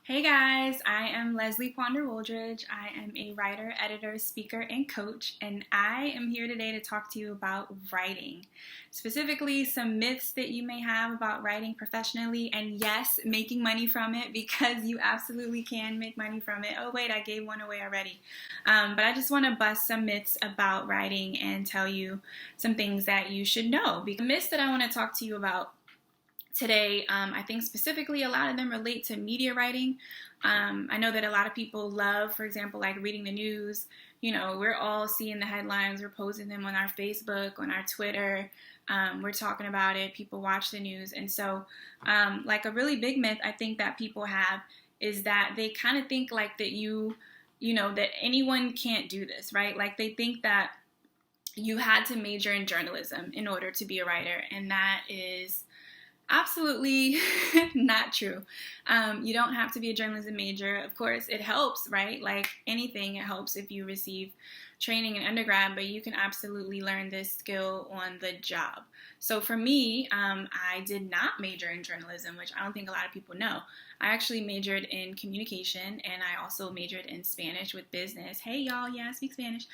Hey guys, I am Leslie Ponder Woldridge. I am a writer, editor, speaker, and coach, and I am here today to talk to you about writing. Specifically, some myths that you may have about writing professionally, and yes, making money from it, because you absolutely can make money from it. Oh wait, I gave one away already. But I just want to bust some myths about writing and tell you some things that you should know. The myths that I want to talk to you about today, I think specifically a lot of them relate to media writing. I know that a lot of people love, for example, like reading the news. You know, we're all seeing the headlines, we're posting them on our Facebook, on our Twitter. We're talking about it, people watch the news. And so, like a really big myth I think that people have is that they kind of think like that that anyone can't do this, right? Like they think that you had to major in journalism in order to be a writer, and that is absolutely not true. You don't have to be a journalism major. Of course, it helps, right? Like anything, it helps if you receive training in undergrad, but you can absolutely learn this skill on the job. So for me, I did not major in journalism, which I don't think a lot of people know. I actually majored in communication, and I also majored in Spanish with business. Hey, y'all, yeah, I speak Spanish.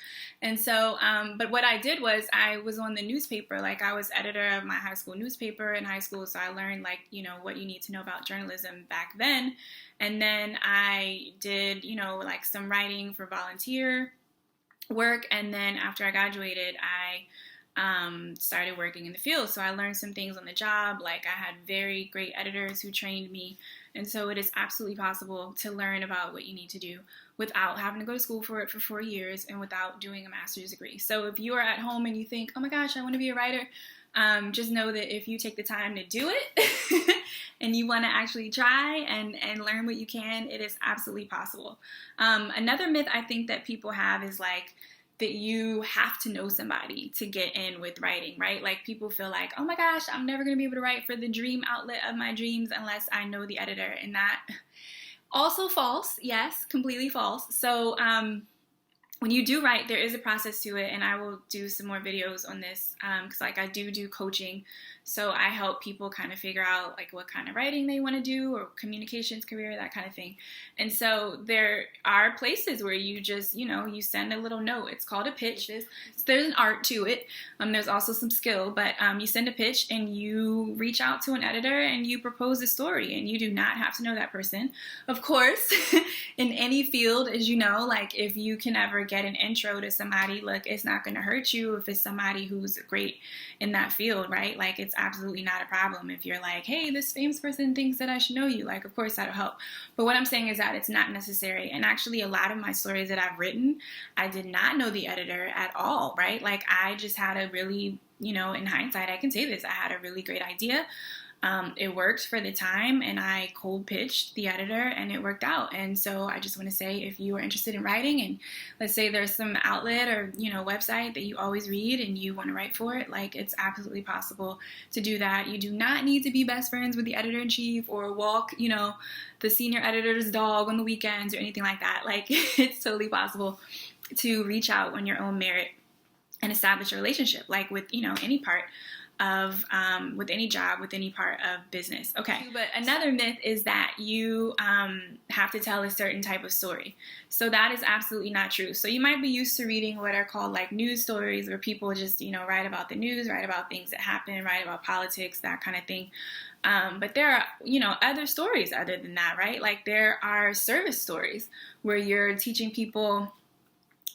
And so, but what I did was I was on the newspaper. Like I was editor of my high school newspaper in high school, so I learned what you need to know about journalism back then. And then I did, like some writing for volunteer work, and then after I graduated, I started working in the field. So I learned some things on the job. Like I had very great editors who trained me. And so it is absolutely possible to learn about what you need to do without having to go to school for it for 4 years and without doing a master's degree. So if you are at home and you think, oh my gosh, I want to be a writer, just know that if you take the time to do it and you want to actually try and learn what you can, it is absolutely possible. Another myth I think that people have is like that you have to know somebody to get in with writing, right? Like people feel like, oh my gosh, I'm never going to be able to write for the dream outlet of my dreams unless I know the editor. And that also false. Yes, completely false. So when you do write, there is a process to it, and I will do some more videos on this because I do coaching. So I help people kind of figure out like what kind of writing they want to do, or communications career, that kind of thing. And so there are places where you just, you send a little note. It's called a pitch. There's an art to it. There's also some skill, but you send a pitch and you reach out to an editor and you propose a story, and you do not have to know that person. Of course, in any field, as you know, like if you can ever get an intro to somebody, look, it's not going to hurt you if it's somebody who's great in that field, right? Like it's absolutely not a problem if you're like, hey, this famous person thinks that I should know you. Like, of course that'll help. But what I'm saying is that it's not necessary. And actually a lot of my stories that I've written, I did not know the editor at all, right? Like I just had a really, in hindsight, I can say this, I had a really great idea. It worked for the time, and I cold pitched the editor and it worked out. And so I just want to say, if you are interested in writing, and let's say there's some outlet or website that you always read and you want to write for it, like it's absolutely possible to do that. You do not need to be best friends with the editor-in-chief or walk the senior editor's dog on the weekends or anything like that. Like it's totally possible to reach out on your own merit and establish a relationship, like with any part of with any job, with any part of business. Okay, but another myth is that you have to tell a certain type of story. So that is absolutely not true. So you might be used to reading what are called like news stories, where people just write about the news, write about things that happen, write about politics, that kind of thing. But there are other stories other than that, right? Like there are service stories where you're teaching people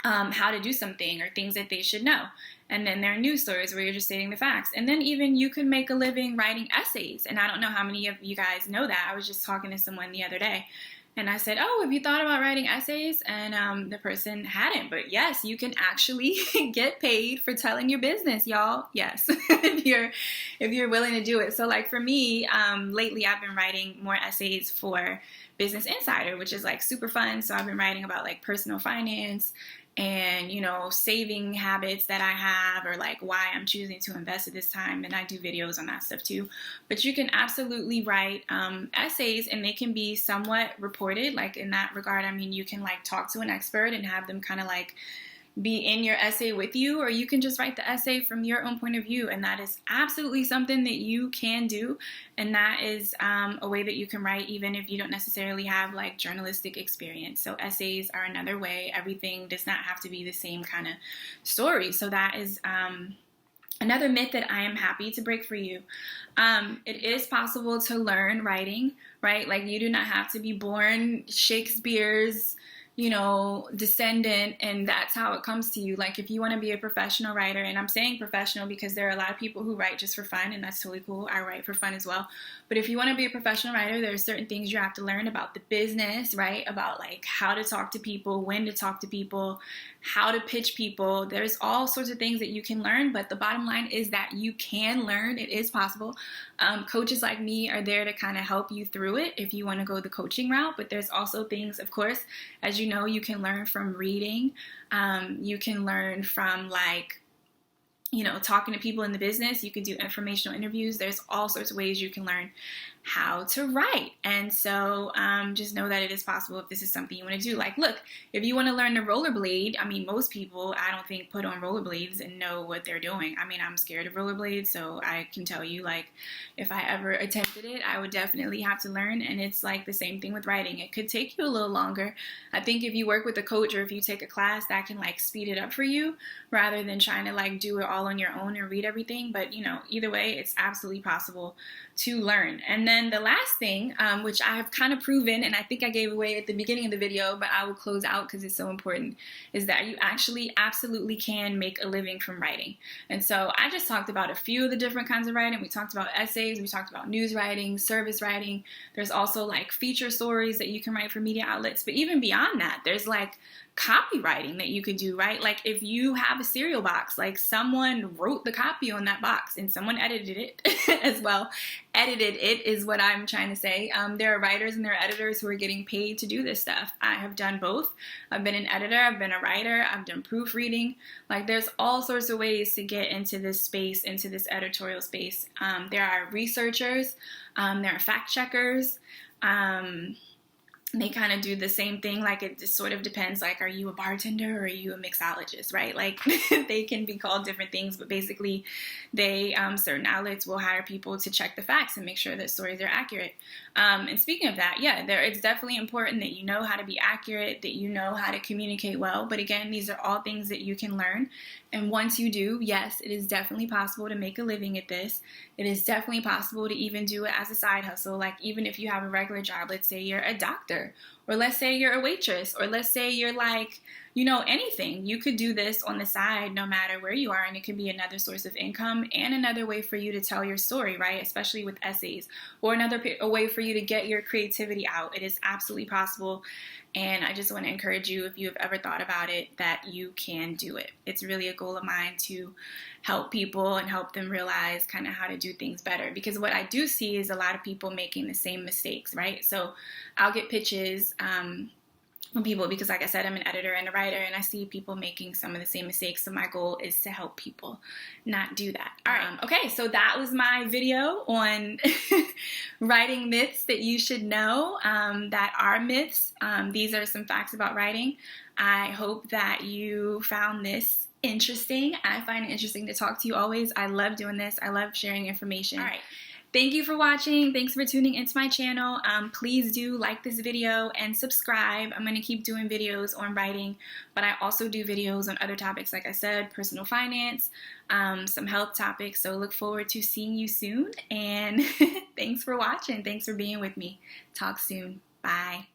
how to do something or things that they should know. And then there are news stories where you're just stating the facts. And then even you can make a living writing essays. And I don't know how many of you guys know that. I was just talking to someone the other day, and I said, oh, have you thought about writing essays? And the person hadn't. But yes, you can actually get paid for telling your business, y'all. Yes, if you're willing to do it. So like for me, lately I've been writing more essays for Business Insider, which is like super fun. So I've been writing about like personal finance and saving habits that I have, or like why I'm choosing to invest at this time, and I do videos on that stuff too. But you can absolutely write essays, and they can be somewhat reported. Like in that regard, I mean, you can like talk to an expert and have them kind of like be in your essay with you, or you can just write the essay from your own point of view, and that is absolutely something that you can do, and that is a way that you can write even if you don't necessarily have like journalistic experience. So essays are another way. Everything does not have to be the same kind of story. So that is another myth that I am happy to break for you. It is possible to learn writing, right? Like, you do not have to be born Shakespeare's, descendant, and that's how it comes to you. Like, if you want to be a professional writer, and I'm saying professional because there are a lot of people who write just for fun, and that's totally cool. I write for fun as well. But if you want to be a professional writer, there are certain things you have to learn about the business, right? About like how to talk to people, when to talk to people, how to pitch people. There's all sorts of things that you can learn, but the bottom line is that you can learn. It is possible. Coaches like me are there to kind of help you through it if you want to go the coaching route, but there's also things, of course, as you know, you can learn from reading. You can learn from talking to people in the business. You can do informational interviews. There's all sorts of ways you can learn how to write. And so just know that it is possible if this is something you want to do. Like, look, if you want to learn to rollerblade, I mean, most people, I don't think, put on rollerblades and know what they're doing. I mean, I'm scared of rollerblades, so I can tell you, like, if I ever attempted it, I would definitely have to learn. And it's like the same thing with writing. It could take you a little longer. I think if you work with a coach or if you take a class, that can like speed it up for you rather than trying to like do it all on your own and read everything. But either way, it's absolutely possible to learn. And then the last thing, which I have kind of proven, and I think I gave away at the beginning of the video, but I will close out because it's so important, is that you actually absolutely can make a living from writing. And so I just talked about a few of the different kinds of writing. We talked about essays, we talked about news writing, service writing. There's also like feature stories that you can write for media outlets. But even beyond that, there's like copywriting that you could do, right? Like, if you have a cereal box, like someone wrote the copy on that box and someone edited it as well. Edited it is what I'm trying to say. There are writers and there are editors who are getting paid to do this stuff. I have done both. I've been an editor, I've been a writer, I've done proofreading. Like, there's all sorts of ways to get into this space, into this editorial space. There are researchers, there are fact checkers. They kind of do the same thing. Like, it just sort of depends, like, are you a bartender or are you a mixologist, right? Like, they can be called different things, but basically they, certain outlets will hire people to check the facts and make sure that stories are accurate. And speaking of that, yeah, it's definitely important that you know how to be accurate, that you know how to communicate well. But again, these are all things that you can learn. And once you do, yes, it is definitely possible to make a living at this. It is definitely possible to even do it as a side hustle. Like, even if you have a regular job, let's say you're a doctor, or let's say you're a waitress, or let's say you're like, anything. You could do this on the side no matter where you are, and it could be another source of income and another way for you to tell your story, right? Especially with essays, or a way for you to get your creativity out. It is absolutely possible, and I just want to encourage you, if you have ever thought about it, that you can do it. It's really a goal of mine to help people and help them realize kind of how to do things better, because what I do see is a lot of people making the same mistakes, right? So I'll get pitches from people because, like I said, I'm an editor and a writer, and I see people making some of the same mistakes. So my goal is to help people not do that. All right. Okay. So that was my video on writing myths that you should know, that are myths. These are some facts about writing. I hope that you found this interesting. I find it interesting to talk to you always. I love doing this. I love sharing information. All right. Thank you for watching. Thanks for tuning into my channel. Please do like this video and subscribe. I'm going to keep doing videos on writing, but I also do videos on other topics, like I said, personal finance, some health topics. So look forward to seeing you soon. And thanks for watching. Thanks for being with me. Talk soon. Bye.